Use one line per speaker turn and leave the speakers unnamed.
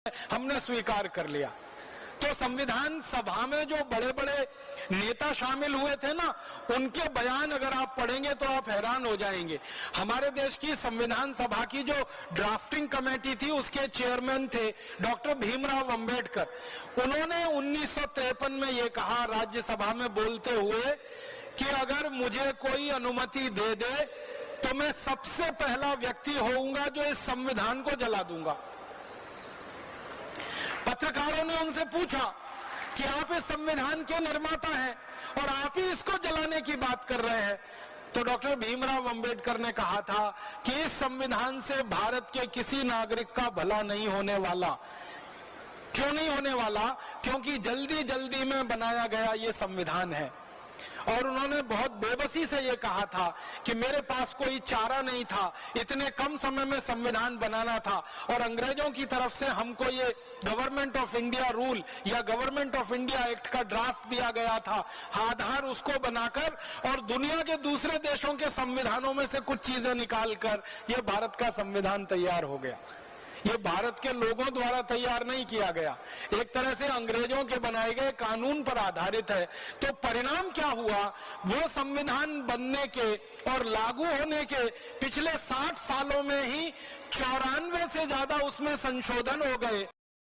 हमने स्वीकार कर लिया। तो संविधान सभा में जो बड़े बड़े नेता शामिल हुए थे ना, उनके बयान अगर आप पढ़ेंगे तो आप हैरान हो जाएंगे। हमारे देश की संविधान सभा की जो ड्राफ्टिंग कमेटी थी, उसके चेयरमैन थे डॉक्टर भीमराव अंबेडकर। उन्होंने 1953 में ये कहा राज्यसभा में बोलते हुए कि अगर मुझे कोई अनुमति दे दे तो मैं सबसे पहला व्यक्ति होऊंगा जो इस संविधान को जला दूंगा। पत्रकारों ने उनसे पूछा कि आप इस संविधान के निर्माता हैं और आप ही इसको जलाने की बात कर रहे हैं। तो डॉक्टर भीमराव अंबेडकर ने कहा था कि इस संविधान से भारत के किसी नागरिक का भला नहीं होने वाला। क्यों नहीं होने वाला? क्योंकि जल्दी जल्दी में बनाया गया ये संविधान है। और उन्होंने बहुत बेबसी से ये कहा था कि मेरे पास कोई चारा नहीं था, इतने कम समय में संविधान बनाना था और अंग्रेजों की तरफ से हमको ये गवर्नमेंट ऑफ इंडिया रूल या गवर्नमेंट ऑफ इंडिया एक्ट का ड्राफ्ट दिया गया था। आधार उसको बनाकर और दुनिया के दूसरे देशों के संविधानों में से कुछ चीजें निकालकर ये भारत का संविधान तैयार हो गया। ये भारत के लोगों द्वारा तैयार नहीं किया गया, एक तरह से अंग्रेजों के बनाए गए कानून पर आधारित है। तो परिणाम क्या हुआ? वो संविधान बनने के और लागू होने के पिछले 60 सालों में ही 94 से ज्यादा उसमें संशोधन हो गए।